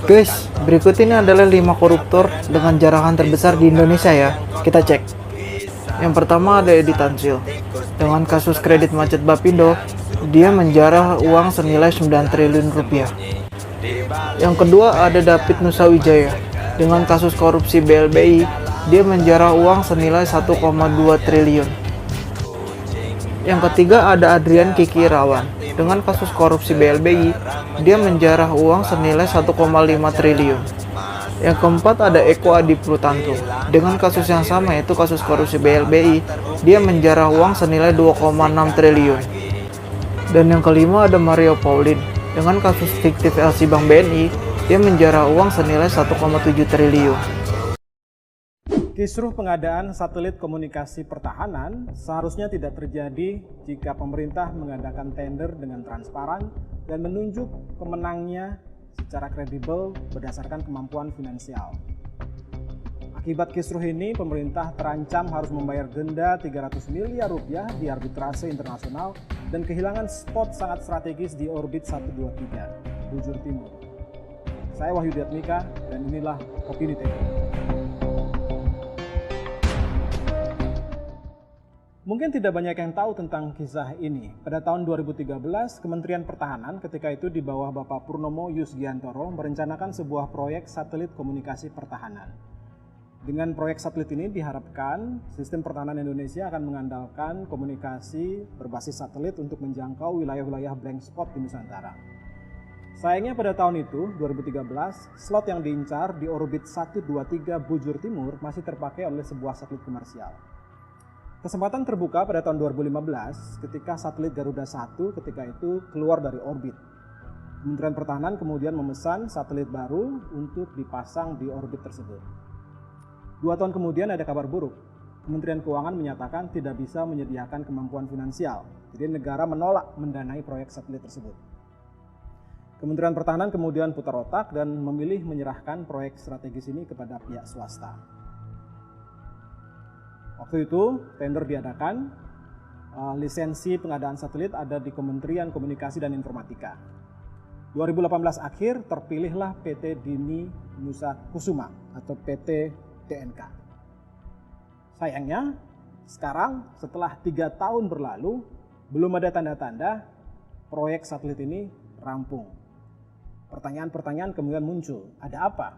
Guys, berikut ini adalah 5 koruptor dengan jarahan terbesar di Indonesia ya. Kita cek. Yang pertama ada Edi Tansil. Dengan kasus kredit macet Bapindo, dia menjarah uang senilai 9 triliun rupiah. Yang kedua ada David Nusa Wijaya. Dengan kasus korupsi BLBI, dia menjarah uang senilai 1,2 triliun. Yang ketiga ada Adrian Kiki Irawan. Dengan kasus korupsi BLBI, dia menjarah uang senilai 1,5 triliun. Yang keempat ada Eko Adi Prutanto. Dengan kasus yang sama yaitu kasus korupsi BLBI, dia menjarah uang senilai 2,6 triliun. Dan yang kelima ada Mario Pauline. Dengan kasus fiktif LC Bank BNI, dia menjarah uang senilai 1,7 triliun. Kisruh pengadaan satelit komunikasi pertahanan seharusnya tidak terjadi jika pemerintah mengadakan tender dengan transparan dan menunjuk pemenangnya secara kredibel berdasarkan kemampuan finansial. Akibat kisruh ini, pemerintah terancam harus membayar denda 300 miliar rupiah di arbitrase internasional dan kehilangan spot sangat strategis di orbit 123, Bujur Timur. Saya Wahyu Diatmika dan inilah Opini TV. Mungkin tidak banyak yang tahu tentang kisah ini. Pada tahun 2013, Kementerian Pertahanan ketika itu di bawah Bapak Purnomo Yusgiantoro merencanakan sebuah proyek satelit komunikasi pertahanan. Dengan proyek satelit ini diharapkan sistem pertahanan Indonesia akan mengandalkan komunikasi berbasis satelit untuk menjangkau wilayah-wilayah blank spot di Nusantara. Sayangnya pada tahun itu, 2013, slot yang diincar di orbit 123 Bujur Timur masih terpakai oleh sebuah satelit komersial. Kesempatan terbuka pada tahun 2015 ketika satelit Garuda 1 ketika itu keluar dari orbit. Kementerian Pertahanan kemudian memesan satelit baru untuk dipasang di orbit tersebut. 2 tahun kemudian ada kabar buruk. Kementerian Keuangan menyatakan tidak bisa menyediakan kemampuan finansial. Jadi negara menolak mendanai proyek satelit tersebut. Kementerian Pertahanan kemudian putar otak dan memilih menyerahkan proyek strategis ini kepada pihak swasta. Waktu itu tender diadakan, lisensi pengadaan satelit ada di Kementerian Komunikasi dan Informatika. 2018 akhir terpilihlah PT Dini Nusa Kusuma atau PT DNK. Sayangnya sekarang setelah 3 tahun berlalu belum ada tanda-tanda proyek satelit ini rampung. Pertanyaan-pertanyaan kemudian muncul, ada apa?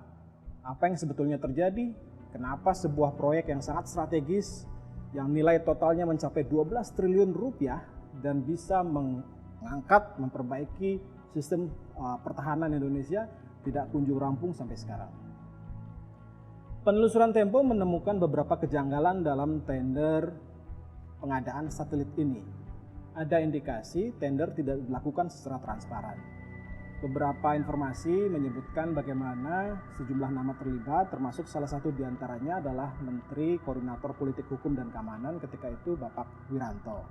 Apa yang sebetulnya terjadi? Kenapa sebuah proyek yang sangat strategis yang nilai totalnya mencapai 12 triliun rupiah dan bisa mengangkat, memperbaiki sistem pertahanan Indonesia tidak kunjung rampung sampai sekarang. Penelusuran Tempo menemukan beberapa kejanggalan dalam tender pengadaan satelit ini. Ada indikasi tender tidak dilakukan secara transparan. Beberapa informasi menyebutkan bagaimana sejumlah nama terlibat, termasuk salah satu diantaranya adalah Menteri Koordinator Politik Hukum dan Keamanan ketika itu Bapak Wiranto.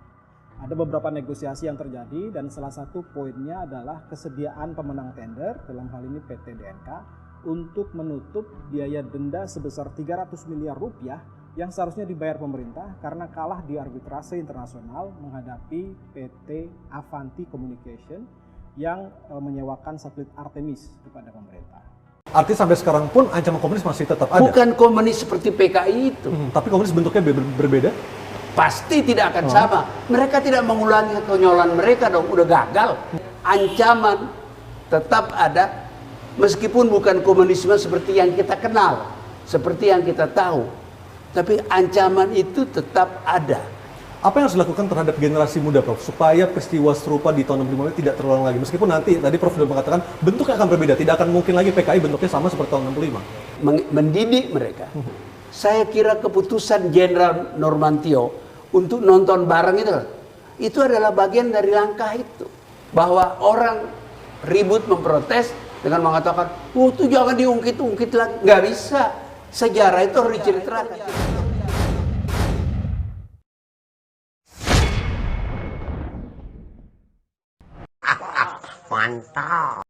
Ada beberapa negosiasi yang terjadi dan salah satu poinnya adalah kesediaan pemenang tender, dalam hal ini PT DNK, untuk menutup biaya denda sebesar 300 miliar rupiah yang seharusnya dibayar pemerintah karena kalah di arbitrase internasional menghadapi PT Avanti Communication yang menyewakan satelit Artemis kepada pemerintah. Artinya sampai sekarang pun ancaman komunis masih tetap ada? Bukan komunis seperti PKI itu. Tapi komunis bentuknya berbeda? Pasti tidak akan sama. Mereka tidak mengulangi kekonyolan mereka dong, udah gagal. Ancaman tetap ada, meskipun bukan komunisme seperti yang kita kenal, seperti yang kita tahu. Tapi ancaman itu tetap ada. Apa yang harus dilakukan terhadap generasi muda, Prof, supaya peristiwa serupa di tahun 65 tidak terulang lagi? Meskipun nanti, tadi Prof sudah mengatakan, bentuknya akan berbeda. Tidak akan mungkin lagi PKI bentuknya sama seperti tahun 65. Mendidik mereka. Saya kira keputusan Jenderal Normantio untuk nonton bareng itu adalah bagian dari langkah itu. Bahwa orang ribut memprotes dengan mengatakan, itu jangan diungkit-ungkit lagi. Nggak bisa. Sejarah itu harus diceritakan. Mantap.